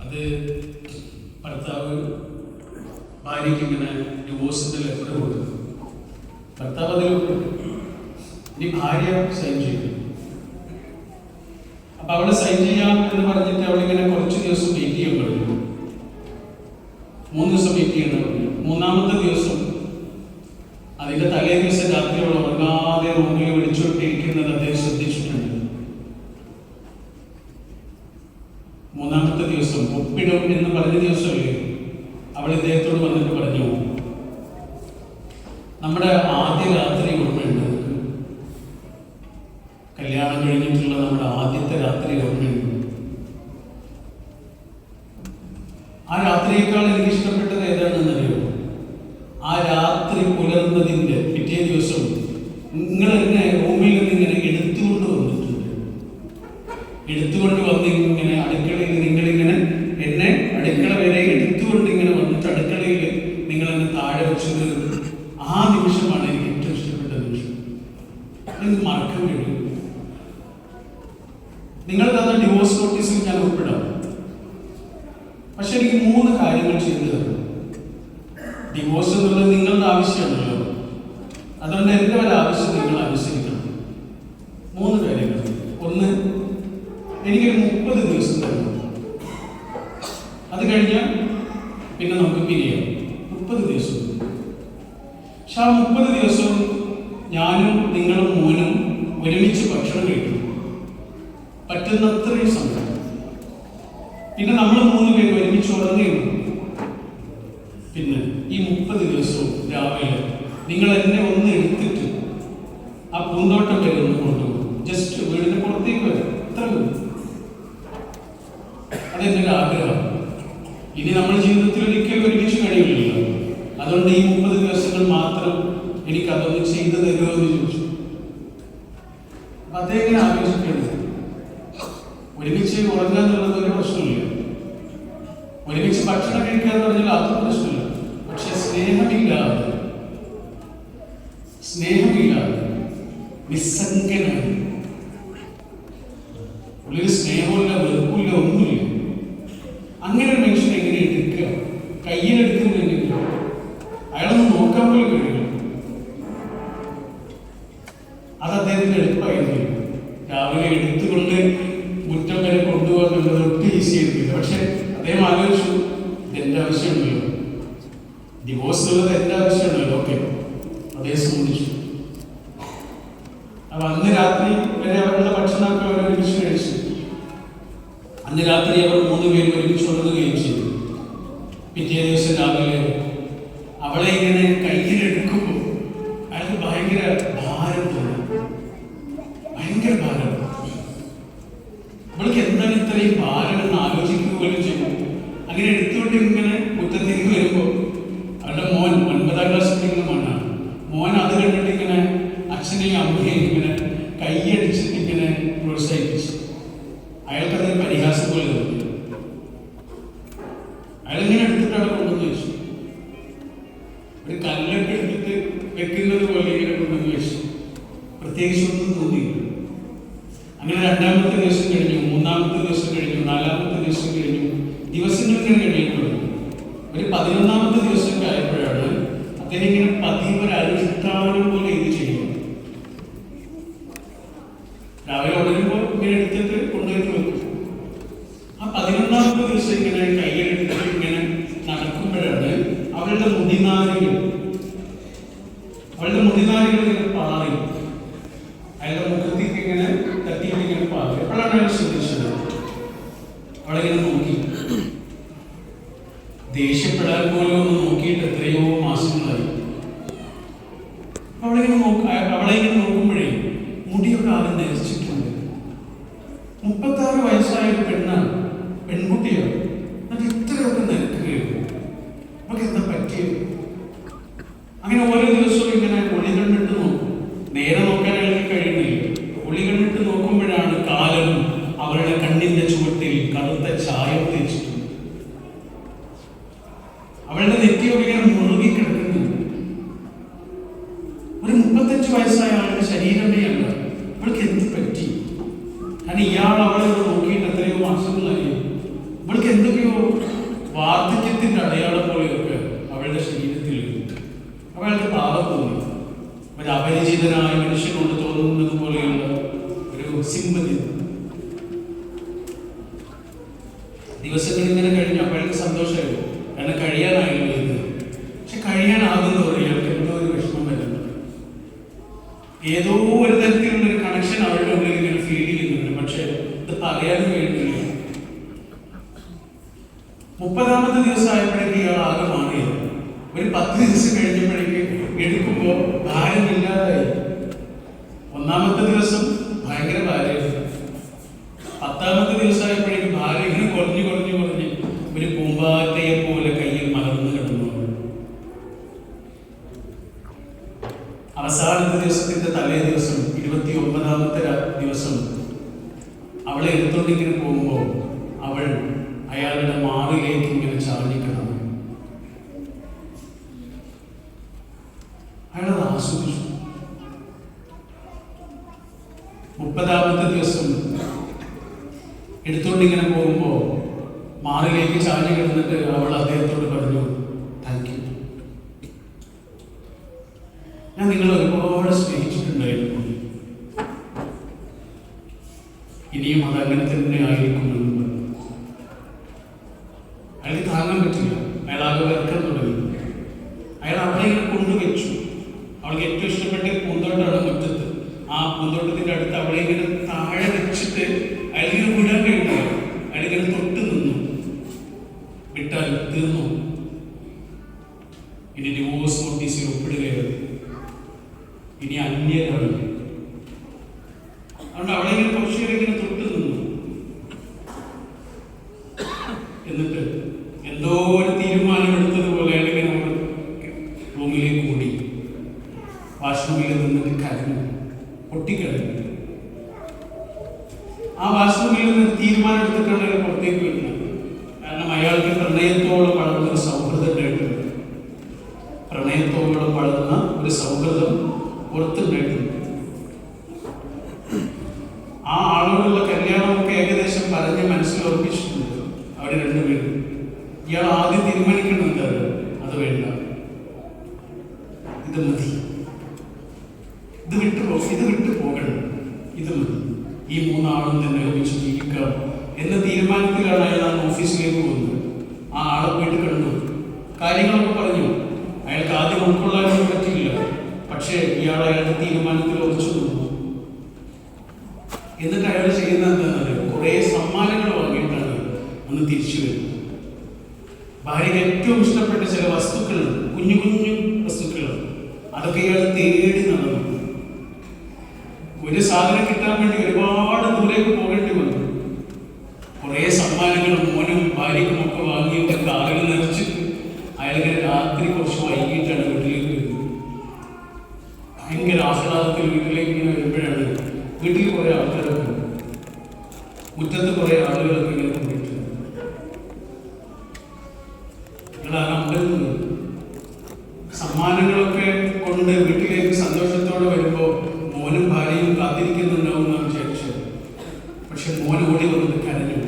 അത് ഭർത്താവ് ഭാര്യയ്ക്ക് ഇങ്ങനെ ഡിവോഴ്സിന്റെ ലെറ്റർ കൊടുത്തു. ഭർത്താവ് അതിൽ ഇനി ഭാര്യ സൈൻ ചെയ്തു. അപ്പൊ അവള് സൈൻ ചെയ്യാം എന്ന് പറഞ്ഞിട്ട് അവളിങ്ങനെ കുറച്ച് ദിവസം വെയിറ്റ് ചെയ്യാൻ പറഞ്ഞു. 3 ദിവസം വെയിറ്റ് ചെയ്യാൻ പറഞ്ഞു. 3-ാമത്തെ ദിവസം അതിന്റെ തലേ ദിവസം രാത്രി അവൾ ഉറങ്ങാതെ റൂമിൽ വിളിച്ചുകൊണ്ടിരിക്കുന്നത് അദ്ദേഹം ശ്രദ്ധിച്ചിട്ടുണ്ട്. 3-ാമത്തെ ദിവസം ഒപ്പിടും എന്ന് പറഞ്ഞ ദിവസമല്ലേ അവൾ ഇദ്ദേഹത്തോട് വന്നിട്ട് പറഞ്ഞു, നമ്മുടെ ആദ്യ രാത്രി ഓർമ്മയുണ്ട്, കല്യാണം കഴിഞ്ഞിട്ടുള്ള നമ്മുടെ ആദ്യത്തെ രാത്രി ഓർമ്മയുണ്ട്. ആ രാത്രിയേക്കാൾ എനിക്ക് ഇഷ്ടപ്പെട്ടത് ഏതാണെന്നറിയോ? ആ രാത്രി പുലർന്നതിന്റെ പിറ്റേ ദിവസം നിങ്ങൾ എന്നെ റൂമിൽ നിന്ന് ഇങ്ങനെ എടുത്തുകൊണ്ട് വന്നിട്ടുണ്ട്. എടുത്തുകൊണ്ട് വന്ന് ഇങ്ങനെ അടുക്കളയിൽ നിങ്ങളിങ്ങനെ എന്നെ അടുക്കള വരെ എടുത്തുകൊണ്ട് ഇങ്ങനെ വന്നിട്ട് അടുക്കളയിൽ നിങ്ങൾ എന്നെ താഴെ വെച്ചത് ആ നിമിഷമാണ് എനിക്ക് ഏറ്റവും ഇഷ്ടപ്പെട്ട നിമിഷം. എനിക്ക് മറക്കാൻ കഴിയും. നിങ്ങൾ തന്ന ഡിവോഴ്സ് നോട്ടീസിൽ ഞാൻ ഉൾപ്പെടാം. പക്ഷെ എനിക്ക് 3 കാര്യങ്ങൾ ചെയ്തു തരണം. ഡിവോഴ്സ് എന്നുള്ളത് നിങ്ങളുടെ ആവശ്യമാണല്ലോ, അതുകൊണ്ട് എൻ്റെ ഒരു ആവശ്യം നിങ്ങൾ അനുസരിക്കണം. 3 കാര്യങ്ങൾ. 1, എനിക്കൊരു 30 ദിവസം തരണം. അത് കഴിഞ്ഞാൽ പിന്നെ നമുക്ക് പിരിയാം. 30 ദിവസം. പക്ഷെ ആ 30 ദിവസം ഞാനും നിങ്ങളും മോനും ഒരുമിച്ച് ഭക്ഷണം കഴിക്കും, പറ്റുന്നത്രയും സമയം. പിന്നെ നമ്മൾ 3 പേര് ഒരുമിച്ച് ഉറങ്ങുകയും. പിന്നെ ഈ 30 ദിവസവും രാവിലെ നിങ്ങൾ എന്നെ ഒന്ന് എടുത്തിട്ട് ആ പൂന്തോട്ടം വരെ ഒന്ന് കൊണ്ടുപോകും. ജസ്റ്റ് വീടിന്റെ പുറത്തേക്ക് വരും. അത്ര മതി. അതെന്റെ ഒരു ആഗ്രഹം. ഇനി നമ്മുടെ ജീവിതത്തിൽ ഒരിക്കലും ഒരുമിച്ച് കഴിയില്ലല്ലോ. അതുകൊണ്ട് ഈ 30 ദിവസങ്ങൾ മാത്രം എനിക്ക് അതൊന്ന് ചെയ്തു തരുമോ എന്ന് ചോദിച്ചു. അദ്ദേഹം ആലോചിക്കേണ്ടത് ഒരുമിച്ച് ഉറങ്ങുക എന്നുള്ളത് ഒരു പ്രശ്നമില്ല. ഒരുമിച്ച് ഭക്ഷണം കഴിക്കുക എന്ന് പറഞ്ഞാൽ അതും പ്രശ്നമില്ല. പക്ഷെ സ്നേഹമില്ലാതെ നിസ്സംഗനായി ഉള്ളിൽ സ്നേഹമില്ല, വെറുപ്പില്ല, ഒന്നുമില്ല. അങ്ങനെ ഒരു മനുഷ്യനെ എങ്ങനെ എടുക്കുക? കയ്യിലെടുക്കുന്നില്ലെങ്കിൽ അയാളൊന്ന് നോക്കാൻ പോലും കഴിയില്ല. അത് അദ്ദേഹത്തിന് എളുപ്പമായിരുന്നു. രാവിലെ എടുത്തുകൊണ്ട് മുറ്റം വരെ കൊണ്ടുപോകാൻ എന്നുള്ളത് ഒട്ടും ഈസി ആയിരുന്നില്ല. പക്ഷെ അദ്ദേഹം ആലോചിച്ചു, ഇതെന്റെ ആവശ്യമുണ്ടല്ലോ, ഡിവോഴ്സ് ഉള്ളത് എന്റെ ആവശ്യമുണ്ടല്ലോ. ഓക്കെ, അദ്ദേഹം സമ്മതിച്ചു. അപ്പൊ അന്ന് രാത്രി വരെ അവരുടെ ഭക്ഷണമൊക്കെ അവർ ഒരുമിച്ച് കഴിച്ചു. അന്ന് രാത്രി അവർ 3 പേരും ഒരുമിച്ച് ഉറങ്ങുകയും ചെയ്തു. പിറ്റേ ദിവസം രാവിലെ അവളെ ഇങ്ങനെ കയ്യിലെടുക്കുമ്പോൾ അയാൾക്ക് ഭയങ്കര ഭാരം തോന്നി. ഭയങ്കര ഭാരം. അവൾക്ക് എന്താണ് ഇത്രയും ഭാരം എന്ന് ആലോചിക്കുക പോലും ചെയ്തു. അങ്ങനെ എടുത്തുകൊണ്ട് ഇങ്ങനെ മുറ്റത്തേക്ക് വരുമ്പോൾ അവരുടെ മോൻ 9ാം ക്ലാസ് പഠിക്കുന്ന മോനാണ്. മോൻ അത് കണ്ടിട്ട് ഇങ്ങനെ അച്ഛനെയും അമ്മയെയും ഇങ്ങനെ കൈയടിച്ചിട്ട് ഇങ്ങനെ പ്രോത്സാഹിപ്പിച്ചു. അയാൾക്കതൊരു പരിഹാസം പോലെ തോന്നി. അയാളിങ്ങനെ എടുത്തിട്ട് അവിടെ കൊണ്ടുവന്ന് വെച്ചു. ഒരു കല്ലൊക്കെ എടുത്തിട്ട് വെക്കുന്നത് പോലെ ഇങ്ങനെ കൊണ്ടുവന്ന് വെച്ചു. പ്രത്യേകിച്ചൊന്നും തോന്നിയില്ല. അങ്ങനെ 2-ാമത്തെ ദിവസം കഴിഞ്ഞു, 3-ാമത്തെ ദിവസം കഴിഞ്ഞു, 4-ാമത്തെ ദിവസം കഴിഞ്ഞു. ദിവസങ്ങൾ ഇങ്ങനെ കഴിയുമ്പോൾ ഒരു 11-ാമത്തെ ദിവസമൊക്കെ ആയപ്പോഴാണ് അദ്ദേഹം ഇങ്ങനെ പതിവ് അനുഷ്ഠാനം പോലെ ഇത് ചെയ്യും. രാവിലെ ഉണരുമ്പോൾ ഇങ്ങനെ എടുത്തിട്ട് കൊണ്ടുപോയിട്ട് വെക്കും. ആ 11-ാമത്തെ ദിവസം ഇങ്ങനെ കയ്യിലെടുത്തിട്ട് ഇങ്ങനെ നടക്കുമ്പോഴാണ് അവരുടെ മുടിനാരികൾ ഇങ്ങനെ പാറി അയാളുടെ മുഖത്തേക്ക് ഇങ്ങനെ തട്ടിയിട്ട് ഇങ്ങനെ പാറി. അപ്പോഴാണ് അയാൾ ശ്രദ്ധിച്ചത്. അവളിങ്ങനെ നോക്കി. ദേഷ്യപ്പെടാൻ പോലും ഒന്ന് നോക്കിയിട്ട് എത്രയോ മാസങ്ങളായി. അവളെ ഇങ്ങനെ നോക്കുമ്പോഴേ മുടിയൊക്കെ ആദ്യം ധരിച്ചിട്ടുണ്ട്. 36 വയസ്സായ ഒരു പെണ്ണാണ്, പെൺകുട്ടിയാണ്. എന്നിട്ട് ഇത്രയൊക്കെ നിൽക്കുകയാണ്. നമുക്ക് എന്താ പറ്റിയത്? അങ്ങനെ ഓരോ ദിവസവും ഇങ്ങനെ ഒളി കണ്ടിട്ട് നോക്കും. വാർദ്ധക്യത്തിന്റെ അടയാളം പോലെയൊക്കെ അവളുടെ ശരീരത്തിൽ അവൾക്ക് പാവം തോന്നി. ഒരു അപരിചിതനായ മനുഷ്യനോട് തോന്നുന്നത് പോലെയുള്ള ഒരു സിമ്പതി. ദിവസങ്ങൾ ഇങ്ങനെ കഴിഞ്ഞു. അവൾക്ക് സന്തോഷമായിരുന്നു, കാരണം കഴിയാനായിരുന്നു ഇത്. പക്ഷെ കഴിയാനാകുന്നതോടെ ഇയാൾക്ക് എന്തോ ഒരു വിഷമം വരുന്നു. ഏതോ ഒരു തരത്തിലുള്ള ഒരു കണക്ഷൻ അവരുടെ ഉള്ളിൽ ഇങ്ങനെ ഫീൽ ചെയ്യുന്നുണ്ട്. പക്ഷെ ഇത് പറയാനും കഴിയുന്നില്ല. 30ാമത്തെ ദിവസം ആയപ്പോഴേക്ക് ഇയാൾ ആകെ മാറിയത്. ഒരു 10 ദിവസം കഴിഞ്ഞപ്പോഴേക്ക് എടുക്കുമ്പോൾ ഭാരമില്ലാതായി. 1ാമത്തെ ദിവസം ഭയങ്കര ഭാരമായിരുന്നു. 10ാമത്തെ ദിവസം ആയപ്പോഴേക്ക് ഭാരം ഇങ്ങനെ കുറഞ്ഞ് ഒരു പൂമ്പാറ്റയെ പോലെ കയ്യിൽ മലർന്നു കിടന്നു. അവസാനത്തെ ദിവസത്തിന്റെ തലേ ദിവസം 29ാമത്തെ ദിവസം അവളെ എടുത്തോണ്ടിങ്ങനെ പോകുമ്പോൾ അവൾ അയാളുടെ മാറിലേക്ക് ഇങ്ങനെ ചാടിക്കണം. അയാളത് ആസ്വദിച്ചു. 30ാമത്തെ ദിവസം എടുത്തോണ്ടിങ്ങനെ പോകുമ്പോ മാറിലേക്ക് ചാടി കിടന്നിട്ട് അവൾ അദ്ദേഹത്തോട് പറഞ്ഞു, താങ്ക് യു, ഞാൻ നിങ്ങളെ ഒരുപാട് സ്നേഹിച്ചിട്ടുണ്ടായിരുന്നു. ഇനിയും അതങ്ങനെ തന്നെ ആയിരിക്കുമെന്ന്. അയാൾക്ക് താങ്ങാൻ പറ്റില്ല. അയാൾ ആകെ വിറക്കാൻ തുടങ്ങി. അയാൾ അവിടെ ഇങ്ങനെ കൊണ്ടുവച്ചു. അവൾക്ക് ഏറ്റവും ഇഷ്ടപ്പെട്ട പൂന്തോട്ടമാണ് മുറ്റത്ത്. ആ പൂന്തോട്ടത്തിന്റെ അടുത്ത് അവളെ ഇങ്ങനെ താഴെ വെച്ചിട്ട് അയാളിങ്ങനെ വിടാൻ കഴിയില്ല. അയാളിങ്ങനെ തൊട്ട് നിന്നു. വിട്ടാൽ തീർന്നു. ഇനി ഡിവോഴ്സ് നോട്ടീസിൽ ഒപ്പിടുകയാണ്. ഇനി അന്യരാണ്. അതുകൊണ്ട് അവളെ ഇങ്ങനെ കുറച്ചുപേരിങ്ങനെ തൊട്ട് നിന്നു. എന്നിട്ട് എന്തോ ഒരു തീരുമാനം എടുത്തതുപോലെ അയാളിങ്ങനെ റൂമിലേക്ക് ഓടി. വാഷ്റൂമിൽ നിന്നിട്ട് കരഞ്ഞു, പൊട്ടിക്കരഞ്ഞു. ആ വാഷ്റൂമിൽ നിന്ന് തീരുമാനം എടുത്തിട്ടാണ് അയാൾ പുറത്തേക്ക് വരുന്നത്. കാരണം അയാൾക്ക് പ്രണയത്തോളം വളർന്ന ഒരു സൗഹൃദം ഉണ്ടായിട്ടുണ്ട്. പ്രണയത്തോളം വളർന്ന ഒരു സൗഹൃദം പുറത്തുണ്ടായിട്ടുണ്ട്. ആ ആളോടുള്ള കല്യാണമൊക്കെ ഏകദേശം പറഞ്ഞ് മനസ്സിലുറപ്പിച്ചിട്ടുണ്ട് അവർ രണ്ടുപേരും. ഇയാൾ ആദ്യം തീരുമാനിക്കുന്നുണ്ട്, അത് വേണ്ട, ഇത് മതി, ഇത് വിട്ടു പോകണം, ഇത് മതി, ഈ 3 ആളും തന്നെ ഒരുമിച്ച് ജീവിക്കാം എന്ന തീരുമാനത്തിലാണ് അയാൾ ആ ഓഫീസിലേക്ക് പോകുന്നത്. ആ ആളെ പോയിട്ട് കണ്ടു, കാര്യങ്ങളൊക്കെ പറഞ്ഞു. അയാൾക്ക് ആദ്യം ഉൾക്കൊള്ളാനൊന്നും പറ്റില്ല. പക്ഷേ ഇയാൾ അയാളുടെ തീരുമാനത്തിൽ ഉറച്ചു നിന്നു. എന്നിട്ട് അയാൾ ചെയ്യുന്നത് എന്താണെന്നറിയോ? കുറേ സമ്മാനങ്ങൾ വാങ്ങിയിട്ടാണ് ഒന്ന് തിരിച്ചു വരുന്നത്. ഭാര്യയ്ക്ക് ഏറ്റവും ഇഷ്ടപ്പെട്ട ചില വസ്തുക്കൾ, കുഞ്ഞു വസ്തുക്കൾ, അതൊക്കെ ഇയാൾ തേടി നടന്നു. ഒരു സാധനം കിട്ടാൻ വേണ്ടി ഒരുപാട് ദൂരേക്ക് പോകേണ്ടി വന്നു. കുറേ സമ്മാനങ്ങളും മോനും ഭാര്യയ്ക്കും ഒക്കെ വാങ്ങിയിട്ട് കാലിൽ നിറച്ചിട്ട് അയാളിങ്ങനെ രാത്രി കുറച്ച് വൈകിട്ടാണ് വീട്ടിലേക്ക് വരുന്നത്. ഭയങ്കര ആഹ്ലാദത്തിൽ വീട്ടിലേക്ക് ഇങ്ങനെ വരുമ്പോഴാണ് വീട്ടിൽ കുറേ ആൾക്കാരൊക്കെ, മുറ്റത്ത് കുറേ ആളുകളൊക്കെ ഇങ്ങനെ കൊണ്ടിട്ടുണ്ട്. സമ്മാനങ്ങളൊക്കെ കൊണ്ട് വീട്ടിലേക്ക് സന്തോഷത്തോടെ വരുമ്പോൾ മോനും ഭാര്യയും കാത്തിരിക്കുന്നുണ്ടാവും എന്നാണ് വിചാരിച്ചത്. പക്ഷെ മോൻ ഓടി വന്നിട്ട് കരഞ്ഞു.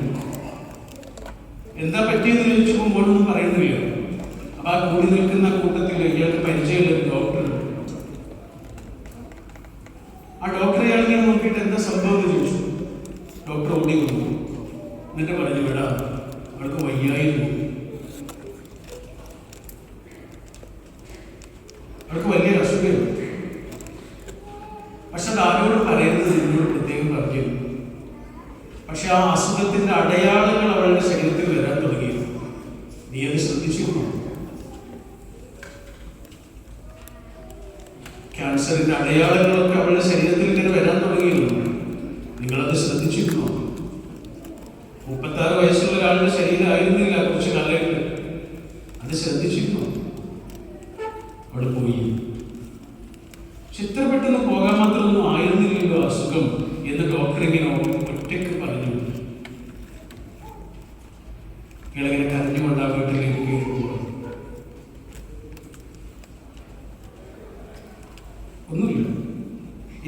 എന്താ പറ്റിയെന്ന് ചോദിച്ചപ്പോൾ മോനൊന്നും പറയുന്നില്ല. അപ്പൊ ആ കൂടി നിൽക്കുന്ന കൂട്ടത്തിൽ ഇയാൾക്ക് പരിചയമുള്ള ഒരു ഡോക്ടറുണ്ട്. ആ ഡോക്ടറെ ഇയാളിങ്ങനെ നോക്കിയിട്ട് എന്താ സംഭവം എന്ന് ചോദിച്ചു. ഡോക്ടർ ഓടി വന്നു. എന്നിട്ട് പറഞ്ഞു, വിടാ, അവൾക്ക് വയ്യായിരുന്നു, അവൾക്ക് വലിയ അസുഖമാണ്. പക്ഷെ അത് ആരോടും പറയരുത് എന്നോട് പ്രത്യേകം പറഞ്ഞു. പക്ഷെ ആ അസുഖത്തിന്റെ അടയാളങ്ങൾ അവളുടെ ശരീരത്തിൽ വരാൻ തുടങ്ങി. നീ അത് ശ്രദ്ധിച്ചിരുന്നു? ക്യാൻസറിന്റെ അടയാളങ്ങളൊക്കെ അവളുടെ ശരീരത്തിൽ ഇങ്ങനെ വരാൻ തുടങ്ങിയിരുന്നു. നിങ്ങളത് ശ്രദ്ധിച്ചിരുന്നോ? 36 വയസ്സുള്ള ഒരാളുടെ ശരീരമായിരുന്നില്ല കുറച്ച് കാലമായിട്ട്. അത് ശ്രദ്ധിച്ചിരുന്നോ? അവിടെ പോയി. ചിത്ര പെട്ടെന്ന് പോകാൻ മാത്രമൊന്നും ആയിരുന്നില്ലല്ലോ അസുഖം എന്ന് ഡോക്ടർ ഇങ്ങനെ ഒറ്റയ്ക്ക് പറഞ്ഞു. ഇളങ്ങനെ കരഞ്ഞുകൊണ്ട് ആ വീട്ടിലേക്ക് കയറുമ്പോൾ ഒന്നുമില്ല.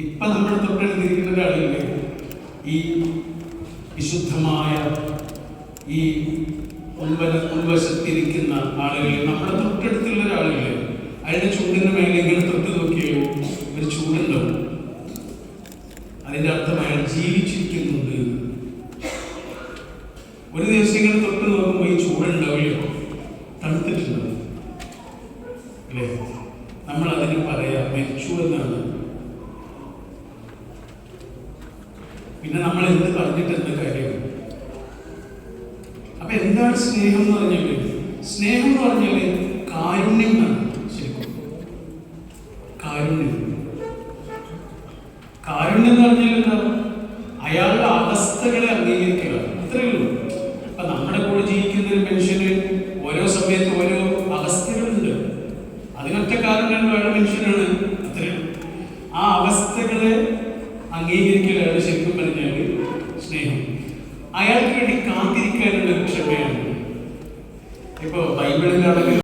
ഇപ്പൊ നമ്മുടെ തൊട്ടടുത്തിരിക്കുന്ന ഒരാളില്ലേ, ഈ വിശുദ്ധമായ ഈ ഉൾവശത്തിരിക്കുന്ന ആളുകൾ, നമ്മുടെ തൊട്ടടുത്തുള്ള ഒരാളില്ലേ, അയാളുടെ ചൂടിന് മേലെ ഇങ്ങനെ തൊട്ട് നോക്കിയോ ഒരു ചൂടുണ്ടാവും. അതിന്റെ അർത്ഥം അയാൾ ജീവിച്ചിരിക്കുന്നുണ്ട്. ഒരു ദിവസം ഇങ്ങനെ തൊട്ട് നോക്കുമ്പോൾ ഈ ചൂടുണ്ടാവില്ലോ, തണുത്തിട്ടുണ്ടാവും അല്ലേ? നമ്മൾ അതിന് പറയാ മരിച്ചു എന്നാണ്. പിന്നെ നമ്മൾ എന്ത് പറഞ്ഞിട്ട് എന്ത് കാര്യം? അപ്പൊ എന്താണ് സ്നേഹം എന്ന് പറഞ്ഞാല്? സ്നേഹം എന്ന് പറഞ്ഞാല് കാരുണ്യം എന്നാണ്. ശരിക്കും കാരുണ്യം എന്ന് പറഞ്ഞാൽ എന്താ? അയാളുടെ അവസ്ഥകളെ അംഗീകരിക്കുക, അത്രയേ ഉള്ളൂ. അപ്പൊ നമ്മുടെ കൂടെ ജീവിക്കുന്ന ഒരു മനുഷ്യന് ഓരോ സമയത്ത് ഓരോ അവസ്ഥകളുണ്ട്. അതിനൊറ്റ കാരണങ്ങൾ വേണ്ട മനുഷ്യനാണ്, അത്രയും. ആ അവസ്ഥകളെ അംഗീകരിക്കലാണ് ശരിക്കും പറഞ്ഞാല് സ്നേഹം. അയാൾക്ക് വേണ്ടി കാത്തിരിക്കാനുള്ള ഒരു ക്ഷമയാണ്. ഇപ്പൊ ബൈബിളിലാണെങ്കിൽ